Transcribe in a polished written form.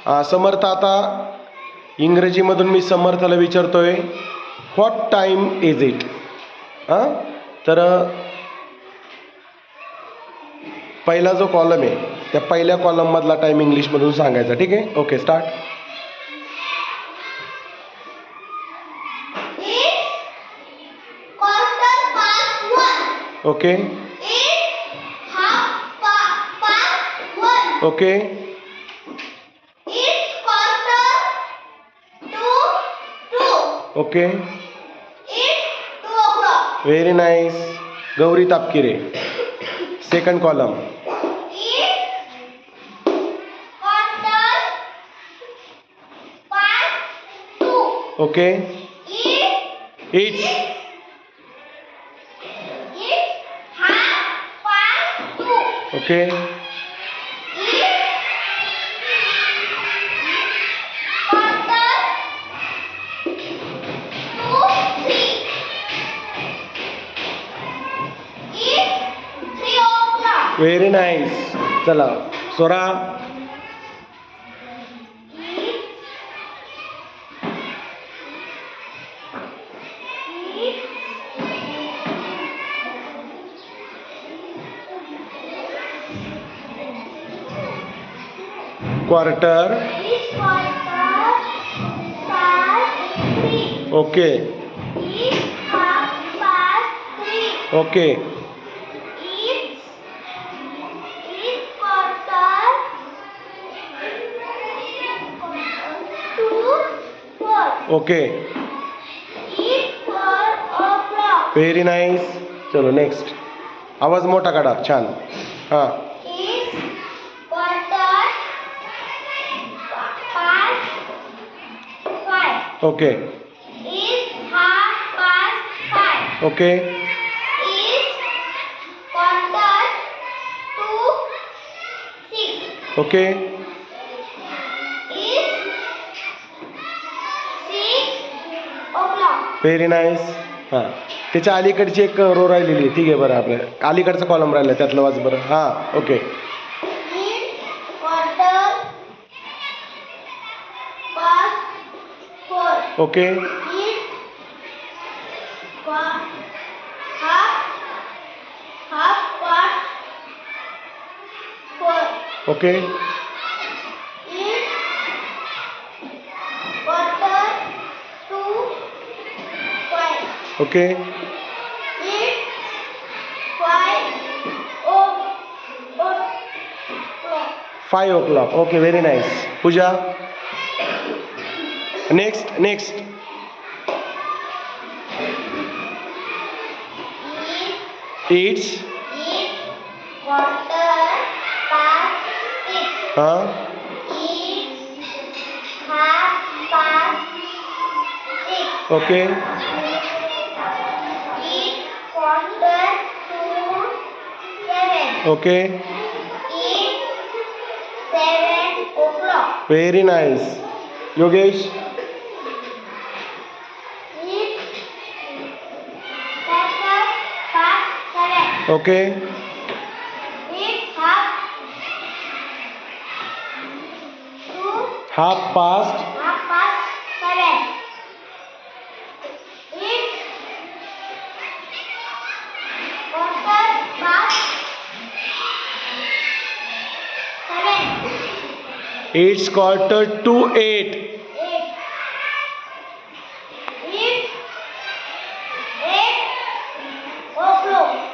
समर्थ, आता इंग्रजीमधून मी समर्थला विचारतोय what time is it. तर पहिला जो कॉलम आहे त्या पहिल्या कॉलममधला टाईम इंग्लिशमधून सांगायचा. ठीक आहे, okay, start. Okay okay okay, very nice. Gauri Tapkire, second column. Okay, it's okay very nice. चला Swara. Quarter. Okay okay okay, very nice. चलो नेक्स्ट. आवाज मोठा काढा, छान. हां, okay okay okay very nice. हां, त्याच्या अलीकडची एक रो राहिलेली. ठीक आहे, बरं, आपल्या अलीकडचा कॉलम राहिला त्यातलं वाच बरं. हां, okay okay okay okay 5 o'clock. Okay, very nice. Pooja, next next. It's हां okay okay very nice. Yogesh, okay half past It's 7:45.